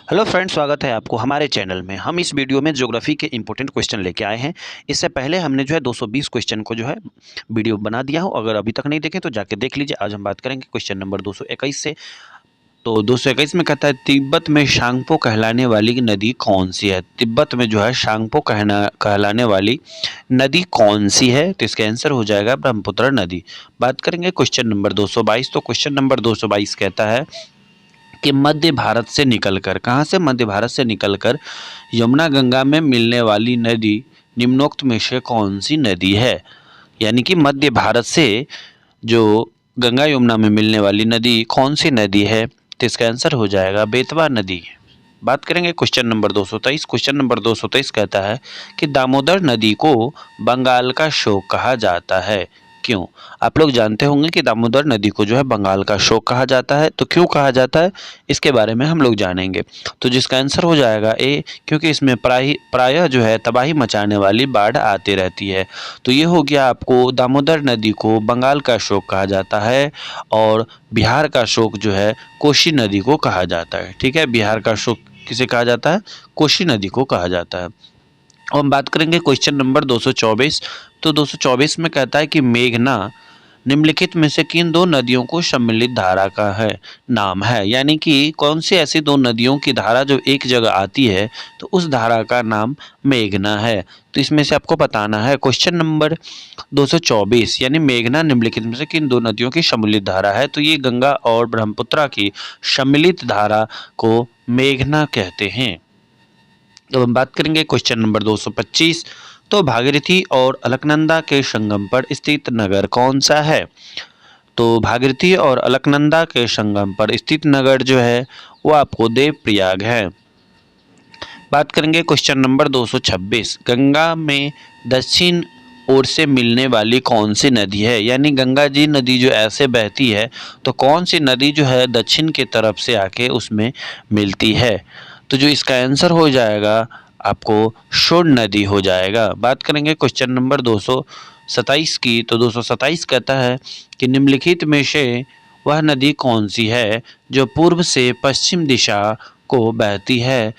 Hello friends, स्वागत है आपको हमारे चैनल में। हम इस वीडियो में ज्योग्राफी के इंपॉर्टेंट क्वेश्चन लेके आए हैं। इससे पहले हमने जो है 220 क्वेश्चन को जो है वीडियो बना दिया हो। अगर अभी तक नहीं देखे तो जाके देख लीजिए। आज हम बात करेंगे क्वेश्चन नंबर 221 से। तो 221 में कहता है, तिब्बत में शांगपो कहलाने वाली नदी कौन सी है। तिब्बत में जो है शांगपो कहलाने वाली नदी कौन सी है। तो इसका आंसर हो जाएगा ब्रह्मपुत्र नदी। बात करेंगे क्वेश्चन नंबर 222। तो क्वेश्चन नंबर 222 कहता है कि मध्य भारत से निकलकर, कहाँ से, मध्य भारत से निकलकर यमुना गंगा में मिलने वाली नदी निम्नोक्त में से कौन सी नदी है। यानी कि मध्य भारत से जो गंगा यमुना में मिलने वाली नदी कौन सी नदी है। तो इसका आंसर हो जाएगा बेतवा नदी। बात करेंगे क्वेश्चन नंबर 223। क्वेश्चन नंबर 223 कहता है कि दामोदर नदी को बंगाल का शोक कहा जाता है। क्यों? आप लोग जानते होंगे कि दामोदर नदी को जो है बंगाल का शोक कहा जाता है। तो क्यों कहा जाता है, इसके बारे में हम लोग जानेंगे। तो जिसका आंसर हो जाएगा ए, क्योंकि इसमें प्रायः जो है तबाही मचाने वाली बाढ़ आती रहती है। तो ये हो गया आपको, दामोदर नदी को बंगाल का शोक कहा जाता है और बिहार का शोक जो है कोसी नदी को कहा जाता है। ठीक है, बिहार का शोक किसे कहा जाता है? कोसी नदी को कहा जाता है। और हम बात करेंगे क्वेश्चन नंबर 224। तो 224 में कहता है कि मेघना निम्नलिखित में से किन दो नदियों को सम्मिलित धारा का है नाम है। यानी कि कौन सी ऐसी दो नदियों की धारा जो एक जगह आती है तो उस धारा का नाम मेघना है। तो इसमें से आपको बताना है क्वेश्चन नंबर 224, यानी मेघना निम्नलिखित में से किन दो नदियों की सम्मिलित धारा है। तो ये गंगा और ब्रह्मपुत्र की सम्मिलित धारा को मेघना कहते हैं। तो हम बात करेंगे क्वेश्चन नंबर 225। तो भागीरथी और अलकनंदा के संगम पर स्थित नगर कौन सा है। तो भागीरथी और अलकनंदा के संगम पर स्थित नगर जो है वो आपको देवप्रयाग है। बात करेंगे क्वेश्चन नंबर 226। गंगा में दक्षिण ओर से मिलने वाली कौन सी नदी है। यानी गंगा जी नदी जो ऐसे बहती है तो कौन सी नदी जो है दक्षिण की तरफ से आके उसमें मिलती है। तो जो इसका आंसर हो जाएगा आपको शोण नदी हो जाएगा। बात करेंगे क्वेश्चन नंबर 227 की। तो 227 कहता है कि निम्नलिखित में से वह नदी कौन सी है जो पूर्व से पश्चिम दिशा को बहती है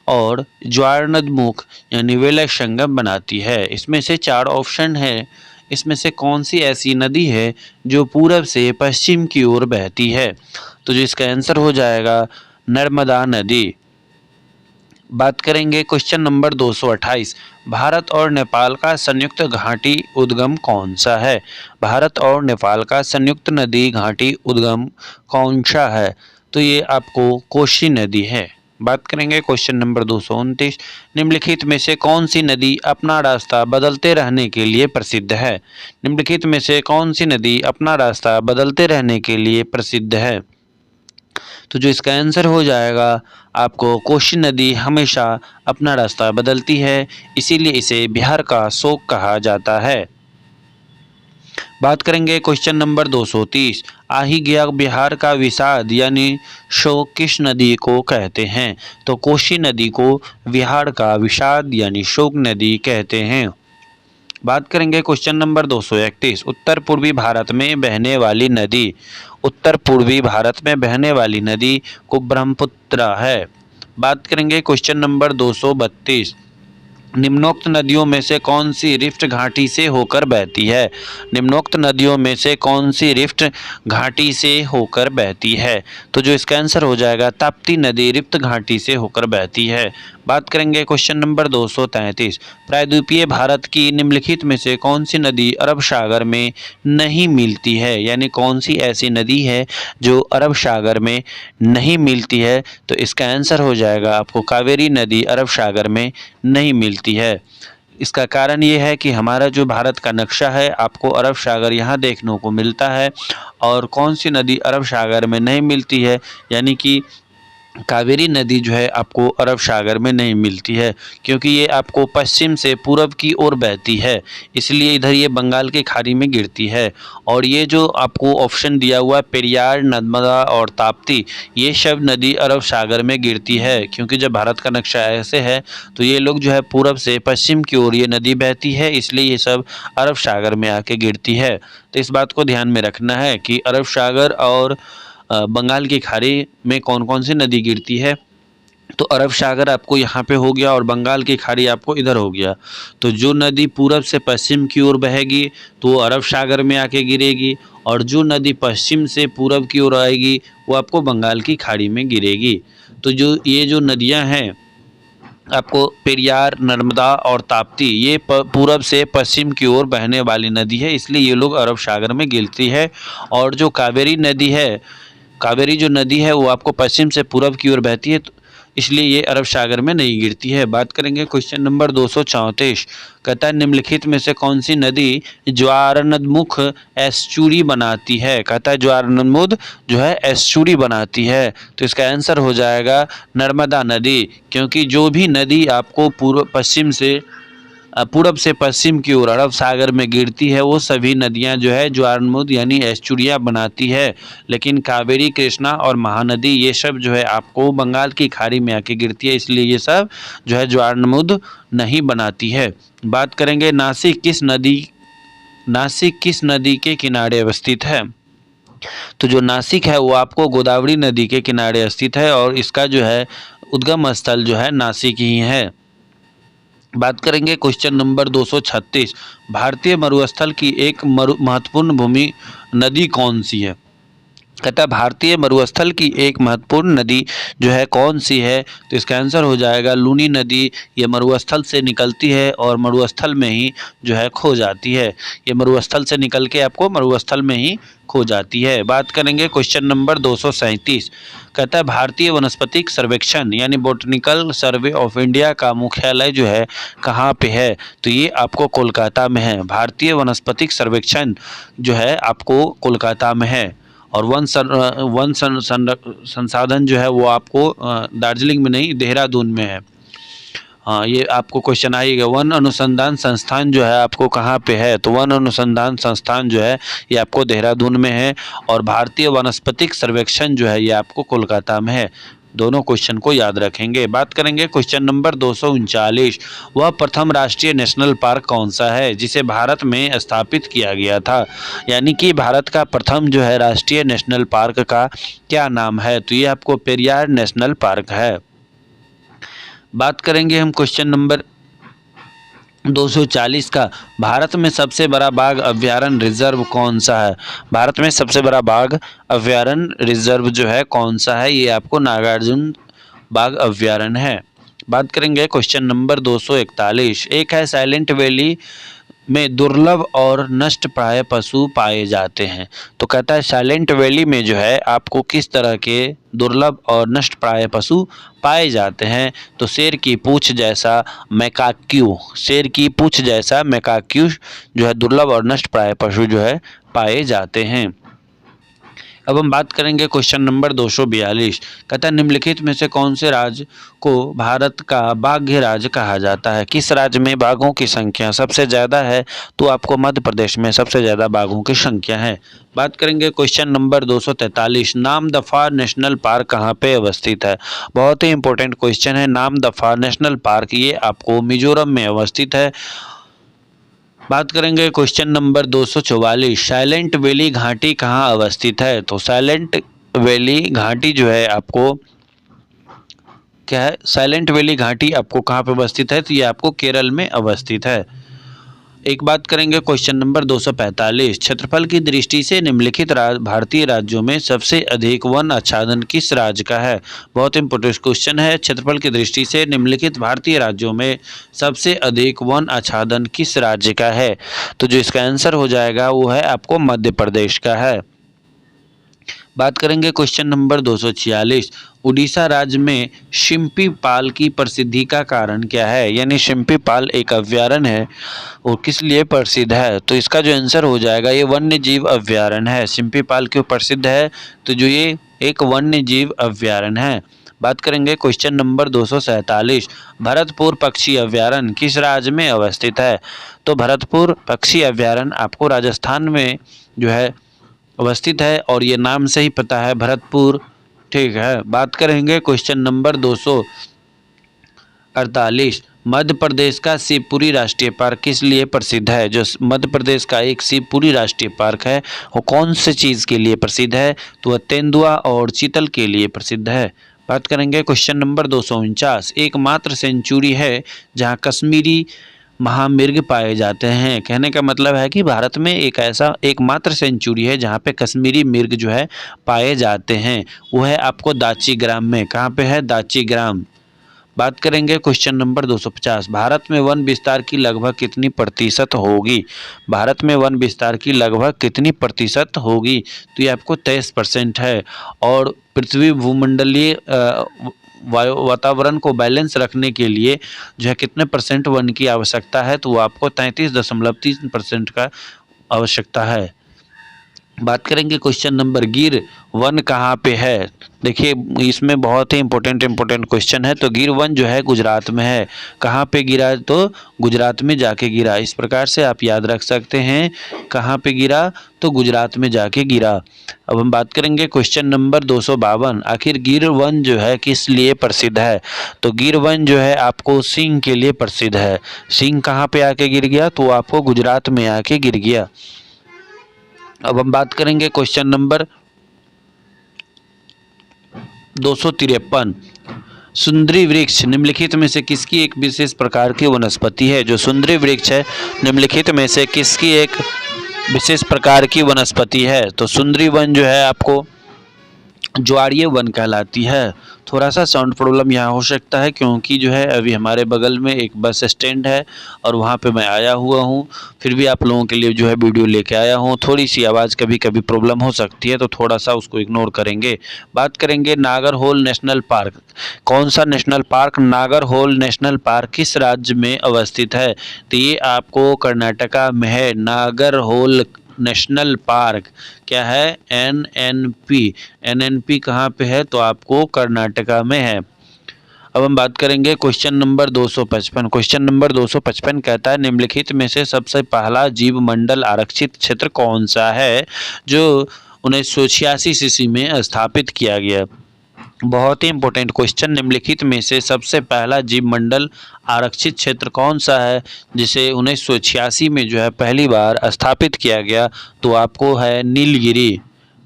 और ज्वारनदमुख यानी विलय संगम बनाती है। इसमें से चार ऑप्शन है। इसमें से कौन सी ऐसी नदी है जो पूरब से पश्चिम की ओर बहती है। तो जो इसका आंसर हो जाएगा नर्मदा नदी। बात करेंगे क्वेश्चन नंबर 228। भारत और नेपाल का संयुक्त घाटी उद्गम कौन सा है। भारत और नेपाल का संयुक्त नदी घाटी उद्गम कौन सा है। तो ये आपको कोसी नदी है। बात करेंगे क्वेश्चन नंबर 229। निम्नलिखित में से कौन सी नदी अपना रास्ता बदलते रहने के लिए प्रसिद्ध है। निम्नलिखित में से कौन सी नदी अपना रास्ता बदलते रहने के लिए प्रसिद्ध है। तो जो इसका आंसर हो जाएगा आपको कोसी नदी हमेशा अपना रास्ता बदलती है, इसीलिए इसे बिहार का शोक कहा जाता है। बात करेंगे क्वेश्चन नंबर 230। आही गया बिहार का विषाद यानी शोक किस नदी को कहते हैं। तो कोसी नदी को बिहार का विषाद यानी शोक नदी कहते हैं। बात करेंगे क्वेश्चन नंबर 231। उत्तर पूर्वी भारत में बहने वाली नदी, उत्तर पूर्वी भारत में बहने वाली नदी को ब्रह्मपुत्र है। बात करेंगे क्वेश्चन नंबर 232। निम्नोक्त नदियों में से कौन सी रिफ्ट घाटी से होकर बहती है। निम्नोक्त नदियों में से कौन सी रिफ्ट घाटी से होकर बहती है। तो जो इसका आंसर हो जाएगा ताप्ती नदी रिफ्ट घाटी से होकर बहती है। बात करेंगे क्वेश्चन नंबर 233। प्रायद्वीपीय भारत की निम्नलिखित में से कौन सी नदी अरब सागर में नहीं मिलती है। यानी कौन सी ऐसी नदी है जो अरब सागर में नहीं मिलती है। तो इसका आंसर हो जाएगा आपको कावेरी नदी अरब सागर में नहीं मिलती है। इसका कारण ये है कि हमारा जो भारत का नक्शा है आपको अरब सागर यहाँ देखने को मिलता है और कौन सी नदी अरब सागर में नहीं मिलती है, यानी कि कावेरी नदी जो है आपको अरब सागर में नहीं मिलती है, क्योंकि ये आपको पश्चिम से पूरब की ओर बहती है, इसलिए इधर ये बंगाल की खाड़ी में गिरती है। और ये जो आपको ऑप्शन दिया हुआ है पेरियार, नर्मदा और ताप्ती, ये सब नदी अरब सागर में गिरती है, क्योंकि जब भारत का नक्शा ऐसे है तो ये लोग जो है पूरब से पश्चिम की ओर ये नदी बहती है, इसलिए ये सब अरब सागर में आके गिरती है। तो इस बात को ध्यान में रखना है कि अरब सागर और बंगाल की खाड़ी में कौन कौन सी नदी गिरती है। तो अरब सागर आपको यहाँ पे हो गया और बंगाल की खाड़ी आपको इधर हो गया। तो जो नदी पूरब से पश्चिम की ओर बहेगी तो वो अरब सागर में आके गिरेगी, और जो नदी पश्चिम से पूरब की ओर आएगी वो आपको बंगाल की खाड़ी में गिरेगी। तो ये जो नदियाँ हैं आपको पेरियार, नर्मदा और ताप्ती, ये पूरब से पश्चिम की ओर बहने वाली नदी है, इसलिए ये लोग अरब सागर में गिरती है। और जो कावेरी नदी है, कावेरी जो नदी है वो आपको पश्चिम से पूरब की ओर बहती है, तो इसलिए ये अरब सागर में नहीं गिरती है। बात करेंगे क्वेश्चन नंबर 234, कहता है निम्नलिखित में से कौन सी नदी ज्वारनदमुख एस्चुरी बनाती है। कहता है ज्वारनदमुख जो है एस्चुरी बनाती है, तो इसका आंसर हो जाएगा नर्मदा नदी, क्योंकि जो भी नदी आपको पूरब से पश्चिम की ओर अरब सागर में गिरती है वो सभी नदियां जो है ज्वारनदमुख यानी एस्चुरियाँ बनाती है। लेकिन कावेरी, कृष्णा और महानदी ये सब जो है आपको बंगाल की खाड़ी में आके गिरती है, इसलिए ये सब जो है ज्वारनदमुख नहीं बनाती है। बात करेंगे नासिक किस नदी के किनारे अवस्थित है। तो जो नासिक है वो आपको गोदावरी नदी के किनारे स्थित है और इसका जो है उद्गम स्थल जो है नासिक ही है। बात करेंगे क्वेश्चन नंबर 236, भारतीय मरुस्थल की एक महत्वपूर्ण भूमि नदी कौन सी है। कहता है भारतीय मरुस्थल की एक महत्वपूर्ण नदी जो है कौन सी है, तो इसका आंसर हो जाएगा लूनी नदी। ये मरुस्थल से निकलती है और मरुस्थल में ही जो है खो जाती है। ये मरुस्थल से निकल के आपको मरुस्थल में ही खो जाती है। बात करेंगे क्वेश्चन नंबर 237, कहता है भारतीय वनस्पतिक सर्वेक्षण यानी बोटनिकल सर्वे ऑफ इंडिया का मुख्यालय जो है कहाँ पे है, तो ये आपको कोलकाता में है। भारतीय वनस्पतिक सर्वेक्षण जो है आपको कोलकाता में है। और वन संसाधन जो है वो आपको दार्जिलिंग में नहीं, देहरादून में है। हाँ, ये आपको क्वेश्चन आएगा। वन अनुसंधान संस्थान जो है आपको कहाँ पे है, तो वन अनुसंधान संस्थान जो है ये आपको देहरादून में है, और भारतीय वनस्पतिक सर्वेक्षण जो है ये आपको कोलकाता में है। दोनों क्वेश्चन को याद रखेंगे। बात करेंगे क्वेश्चन नंबर 239, वह प्रथम राष्ट्रीय नेशनल पार्क कौन सा है जिसे भारत में स्थापित किया गया था, यानी कि भारत का प्रथम जो है राष्ट्रीय नेशनल पार्क का क्या नाम है, तो ये आपको पेरियार नेशनल पार्क है। बात करेंगे हम क्वेश्चन नंबर 240 का, भारत में सबसे बड़ा बाघ अभयारण्य रिजर्व कौन सा है। भारत में सबसे बड़ा बाघ अभयारण्य रिजर्व जो है कौन सा है, ये आपको नागार्जुन बाघ अभयारण्य है। बात करेंगे क्वेश्चन नंबर 241, एक है साइलेंट वैली में दुर्लभ और नष्ट प्राय पशु पाए जाते हैं। तो कहता है साइलेंट वैली में जो है आपको किस तरह के दुर्लभ और नष्ट प्राय पशु पाए जाते हैं, तो शेर की पूंछ जैसा मैकाक्यू, शेर की पूंछ जैसा मैकाक्यू जो है दुर्लभ और नष्ट प्राय पशु जो है पाए जाते हैं। अब हम बात करेंगे क्वेश्चन नंबर 242, कहता है निम्नलिखित में से कौन से राज्य को भारत का बाघ्य राज्य कहा जाता है। किस राज्य में बाघों की संख्या सबसे ज़्यादा है, तो आपको मध्य प्रदेश में सबसे ज़्यादा बाघों की संख्या है। बात करेंगे question number 243, Namdapha national park कहाँ पे अवस्थित है। बहुत ही इंपॉर्टेंट क्वेश्चन है। नामदफा नेशनल पार्क ये आपको मिजोरम में अवस्थित है। बात करेंगे क्वेश्चन नंबर 244, साइलेंट वैली घाटी कहाँ अवस्थित है। तो साइलेंट वैली घाटी जो है आपको क्या है, साइलेंट वैली घाटी आपको कहाँ पे अवस्थित है, तो ये आपको केरल में अवस्थित है। एक बात करेंगे क्वेश्चन नंबर 245, क्षेत्रफल की दृष्टि से निम्नलिखित भारतीय राज्यों में सबसे अधिक वन आच्छादन किस राज्य का है। बहुत इंपॉर्टेंट क्वेश्चन है। क्षेत्रफल की दृष्टि से निम्नलिखित भारतीय राज्यों में सबसे अधिक वन आच्छादन किस राज्य का है, तो जो इसका आंसर हो जाएगा वो है आपको मध्य प्रदेश का है। बात करेंगे क्वेश्चन नंबर 246, उड़ीसा राज्य में शिम्पी पाल की प्रसिद्धि का कारण क्या है, यानी शिम्पी पाल एक अभयारण्य है और किस लिए प्रसिद्ध है, तो इसका जो आंसर हो जाएगा ये वन्य जीव अभयारण्य है। शिम्पी पाल क्यों प्रसिद्ध है, तो जो ये एक वन्य जीव अभयारण्य है। बात करेंगे क्वेश्चन नंबर 247, भरतपुर पक्षी अभयारण्य किस राज्य में अवस्थित है, तो भरतपुर पक्षी अभयारण्य आपको राजस्थान में जो है अवस्थित है और ये नाम से ही पता है भरतपुर, ठीक है। बात करेंगे क्वेश्चन नंबर 248, मध्य प्रदेश का शिवपुरी राष्ट्रीय पार्क किस लिए प्रसिद्ध है। जो मध्य प्रदेश का एक शिवपुरी राष्ट्रीय पार्क है वो कौन से चीज़ के लिए प्रसिद्ध है, तो वह तेंदुआ और चीतल के लिए प्रसिद्ध है। बात करेंगे क्वेश्चन नंबर 249। एकमात्र सेंचुरी है जहां कश्मीरी महामृग पाए जाते हैं। कहने का मतलब है कि भारत में एक ऐसा एकमात्र सेंचुरी है जहां पे कश्मीरी मृग जो है पाए जाते हैं। वो है आपको दाचीग्राम में। कहाँ पे है? दाचीग्राम। बात करेंगे क्वेश्चन नंबर 250। भारत में वन विस्तार की लगभग कितनी प्रतिशत होगी? भारत में वन विस्तार की लगभग कितनी प्रतिशत होगी? तो ये आपको 23% है। और पृथ्वी भूमंडलीय वातावरण को बैलेंस रखने के लिए जो है कितने परसेंट वन की आवश्यकता है? तो वो आपको 33.3% का आवश्यकता है। बात करेंगे क्वेश्चन नंबर गिर वन कहाँ पे है? देखिए इसमें बहुत ही इंपॉर्टेंट क्वेश्चन है। तो गिर वन जो है गुजरात में है। कहाँ पे गिरा? तो गुजरात में जाके गिरा। इस प्रकार से आप याद रख सकते हैं। कहाँ पे गिरा? तो गुजरात में जाके गिरा। अब हम बात करेंगे क्वेश्चन नंबर 252। आखिर गिर वन जो है किस लिए प्रसिद्ध है? तो गिर वन जो है आपको सिंह के लिए प्रसिद्ध है। सिंह कहाँ पे आके गिर गया? तो आपको गुजरात में आके गिर गया। अब हम बात करेंगे क्वेश्चन नंबर 253। सुंदरी वृक्ष निम्नलिखित में से किसकी एक विशेष प्रकार की वनस्पति है? जो सुंदरी वृक्ष है निम्नलिखित में से किसकी एक विशेष प्रकार की वनस्पति है? तो सुंदरी वन जो है आपको ज्वारीय वन कहलाती है। थोड़ा सा साउंड प्रॉब्लम यहाँ हो सकता है क्योंकि जो है अभी हमारे बगल में एक बस स्टैंड है और वहाँ पे मैं आया हुआ हूँ। फिर भी आप लोगों के लिए जो है वीडियो लेके आया हूँ। थोड़ी सी आवाज़ कभी कभी प्रॉब्लम हो सकती है तो थोड़ा सा उसको इग्नोर करेंगे। बात करेंगे नागरहोल नेशनल पार्क। कौन सा national park? Nagarhole national park किस राज्य में अवस्थित है? तो ये आपको कर्नाटका में है। नागरहोल नेशनल पार्क क्या है? NNP। NNP कहाँ पे है? तो आपको कर्नाटका में है। अब हम बात करेंगे क्वेश्चन नंबर 255। क्वेश्चन नंबर 255 कहता है निम्नलिखित में से सबसे पहला जीव मंडल आरक्षित क्षेत्र कौन सा है जो 1986 ईस्वी में स्थापित किया गया? बहुत ही इंपॉर्टेंट क्वेश्चन। निम्नलिखित में से सबसे पहला जीव मंडल आरक्षित क्षेत्र कौन सा है जिसे 1986 में जो है पहली बार स्थापित किया गया? तो आपको है नीलगिरी।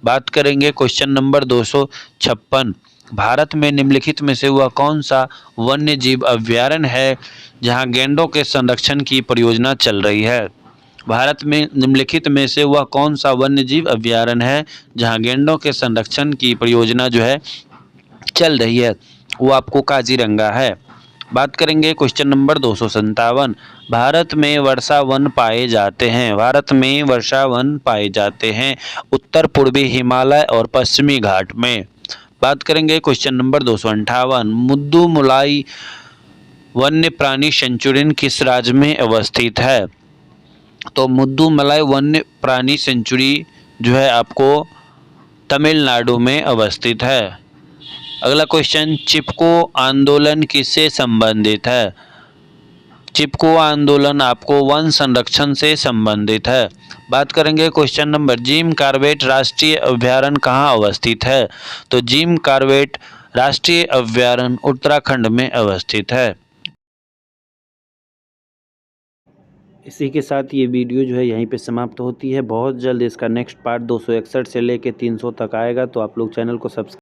बात करेंगे क्वेश्चन नंबर 256। भारत में निम्नलिखित में से वह कौन सा वन्य जीव अभ्यारण्य है जहां गैंडों के संरक्षण की परियोजना चल रही है? भारत में निम्नलिखित में से वह कौन सा वन्य जीव अभ्यारण्य है जहां गैंडों के संरक्षण की परियोजना जो है चल रही है? वो आपको काजीरंगा है। बात करेंगे क्वेश्चन नंबर 257। भारत में वर्षा वन पाए जाते हैं। भारत में वर्षा वन पाए जाते हैं उत्तर पूर्वी हिमालय और पश्चिमी घाट में। बात करेंगे क्वेश्चन नंबर 258। मुद्दुमलाई वन्य प्राणी सेंचुरी किस राज्य में अवस्थित है? तो मुद्दुमलाई वन्य प्राणी सेंचुरी जो है आपको तमिलनाडु में अवस्थित है। अगला क्वेश्चन, चिपको आंदोलन किससे संबंधित है? चिपको आंदोलन आपको वन संरक्षण से संबंधित है। बात करेंगे क्वेश्चन नंबर, जिम कॉर्बेट राष्ट्रीय अभ्यारण्य कहाँ अवस्थित है? तो जिम कॉर्बेट राष्ट्रीय अभ्यारण्य उत्तराखंड में अवस्थित है। इसी के साथ ये वीडियो जो है यहीं पे समाप्त होती है। बहुत जल्द इसका नेक्स्ट पार्ट 261 से लेके 300 तक आएगा, तो आप लोग चैनल को सब्सक्राइब